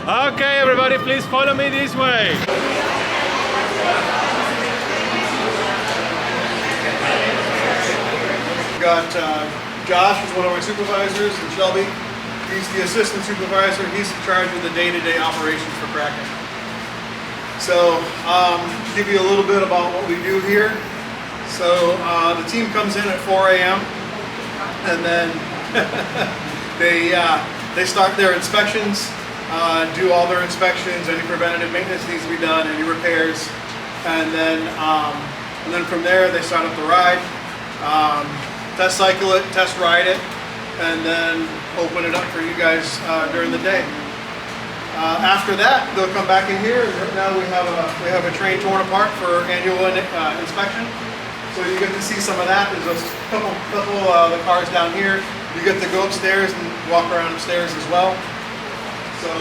Okay, everybody, please follow me this way. We've got Josh is one of our supervisors, and Shelby, he's the assistant supervisor. He's in charge of the day-to-day operations for Kraken. So, give you a little bit about what we do here. So, the team comes in at 4 a.m. and then they start their inspections, do all their inspections, any preventative maintenance needs to be done, any repairs, and then from there they start up the ride, test cycle it, test ride it, and then open it up for you guys during the day. After that, they'll come back in here. Now we have a train torn apart for annual inspection. So you get to see some of that. There's a couple of the cars down here. You get to go upstairs and walk around upstairs as well. So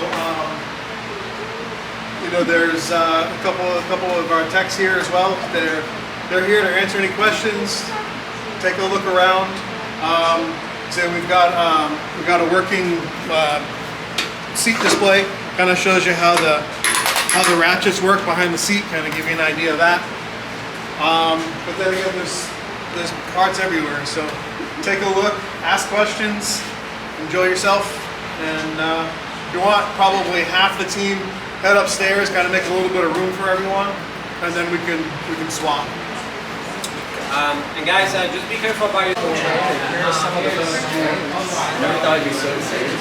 you know, there's a couple of our techs here as well. They're here to answer any questions. Take a look around. So we've got a working seat display. Kind of shows you how the ratchets work behind the seat. Kind of give you an idea of that. But then again, there's parts everywhere. So take a look, ask questions, enjoy yourself, and if you want, probably half the team head upstairs, kind of make a little bit of room for everyone, and then we can swap. And guys, just be careful about your. Here's some of those. I never thought it'd be so serious.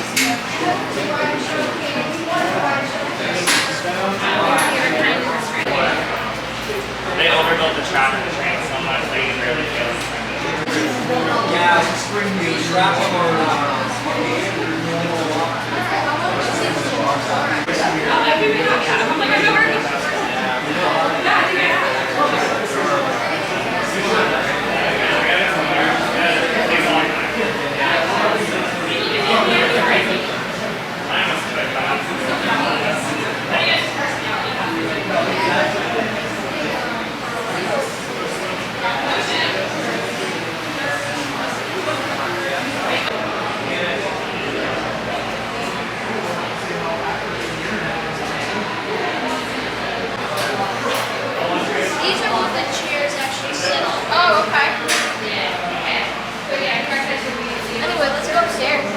They overbuilt the track and the train so much that you really feel it. Yeah, you strap them on. Anyway, let's go upstairs.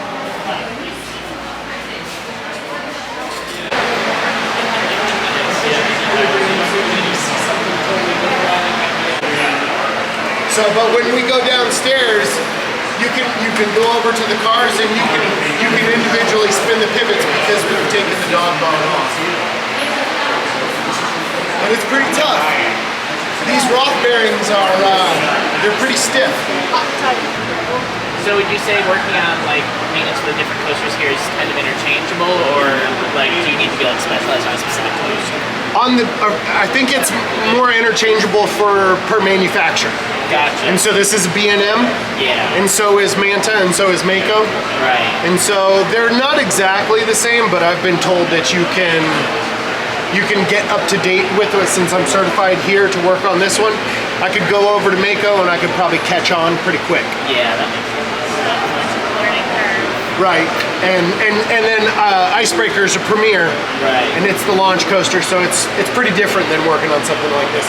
So, but when we go downstairs, you can go over to the cars and you can individually spin the pivots because we've taken the dog bone off. And it's pretty tough. These Roth bearings are they're pretty stiff. So would you say working on like maintenance for the different coasters here is kind of interchangeable, or like do you need to be like specialized on a specific coaster? I think it's more interchangeable per manufacturer. Gotcha. And so this is B&M. Yeah. And so is Manta, and so is Mako. Right. And so they're not exactly the same, but I've been told that you can get up to date with it. Since I'm certified here to work on this one, I could go over to Mako and I could probably catch on pretty quick. Yeah, that makes sense. Learning curve. Right, and then Icebreaker is a Premier, right, and it's the launch coaster, so it's pretty different than working on something like this.